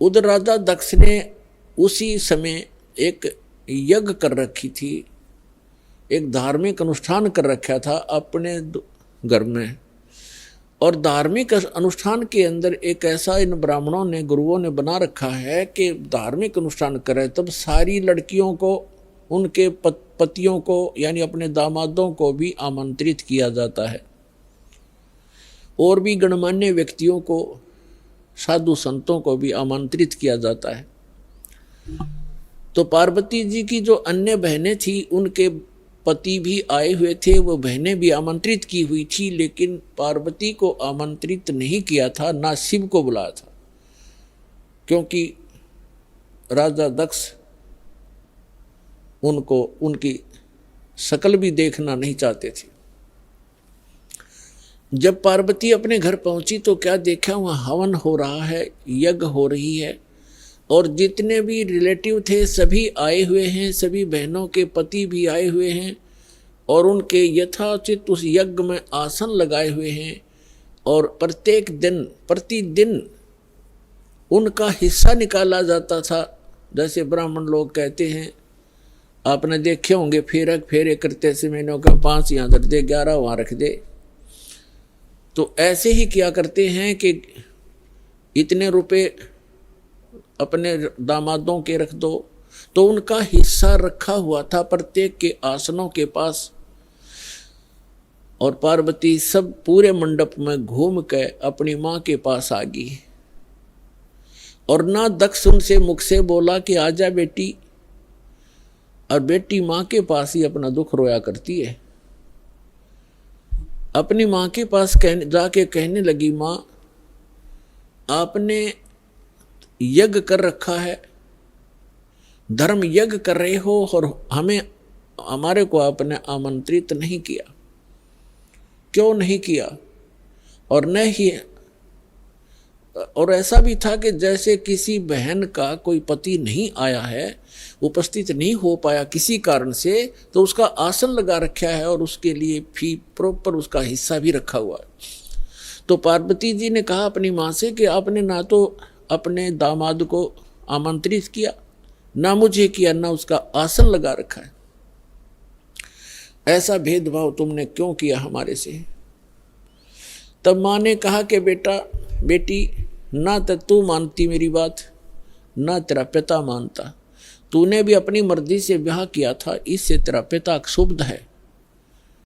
उधर राजा दक्ष ने उसी समय एक यज्ञ कर रखी थी, एक धार्मिक अनुष्ठान कर रखा था अपने घर में। और धार्मिक अनुष्ठान के अंदर एक ऐसा इन ब्राह्मणों ने, गुरुओं ने बना रखा है कि धार्मिक अनुष्ठान करे तब सारी लड़कियों को, उनके पतियों को यानी अपने दामादों को भी आमंत्रित किया जाता है, और भी गणमान्य व्यक्तियों को, साधु संतों को भी आमंत्रित किया जाता है। तो पार्वती जी की जो अन्य बहनें थी उनके पति भी आए हुए थे, वो बहनें भी आमंत्रित की हुई थी, लेकिन पार्वती को आमंत्रित नहीं किया था, ना शिव को बुलाया था, क्योंकि राजा दक्ष उनको, उनकी शकल भी देखना नहीं चाहते थे। जब पार्वती अपने घर पहुंची तो क्या देखा, वहां हवन हो रहा है, यज्ञ हो रही है, और जितने भी रिलेटिव थे सभी आए हुए हैं, सभी बहनों के पति भी आए हुए हैं, और उनके यथाचित उस यज्ञ में आसन लगाए हुए हैं, और प्रत्येक दिन प्रतिदिन उनका हिस्सा निकाला जाता था। जैसे ब्राह्मण लोग कहते हैं, आपने देखे होंगे फेरे करते समय का 5 यहाँ रख दे, 11 वहाँ रख दे, तो ऐसे ही किया करते हैं कि इतने रुपए अपने दामादों के रख दो। तो उनका हिस्सा रखा हुआ था प्रत्येक के आसनों के पास, और पार्वती सब पूरे मंडप में घूम के अपनी माँ के पास आ गई, और ना दक्ष उनसे मुख से बोला कि आजा बेटी, और बेटी माँ के पास ही अपना दुख रोया करती है। अपनी माँ के पास जाके कहने लगी, माँ आपने यज्ञ कर रखा है, धर्म यज्ञ कर रहे हो, और हमारे को आपने आमंत्रित नहीं किया, क्यों नहीं किया? और न ही, और ऐसा भी था कि जैसे किसी बहन का कोई पति नहीं आया है, उपस्थित नहीं हो पाया किसी कारण से, तो उसका आसन लगा रखा है और उसके लिए फी प्रॉपर उसका हिस्सा भी रखा हुआ है। तो पार्वती जी ने कहा अपनी माँ से कि आपने ना तो अपने दामाद को आमंत्रित किया, ना मुझे किया, ना उसका आसन लगा रखा है, ऐसा भेदभाव तुमने क्यों किया हमारे से? तब माँ ने कहा कि बेटी, ना तो तू मानती मेरी बात, ना तेरा पिता मानता, तूने भी अपनी मर्जी से ब्याह किया था, इससे तेरा पिता क्षुब्ध है,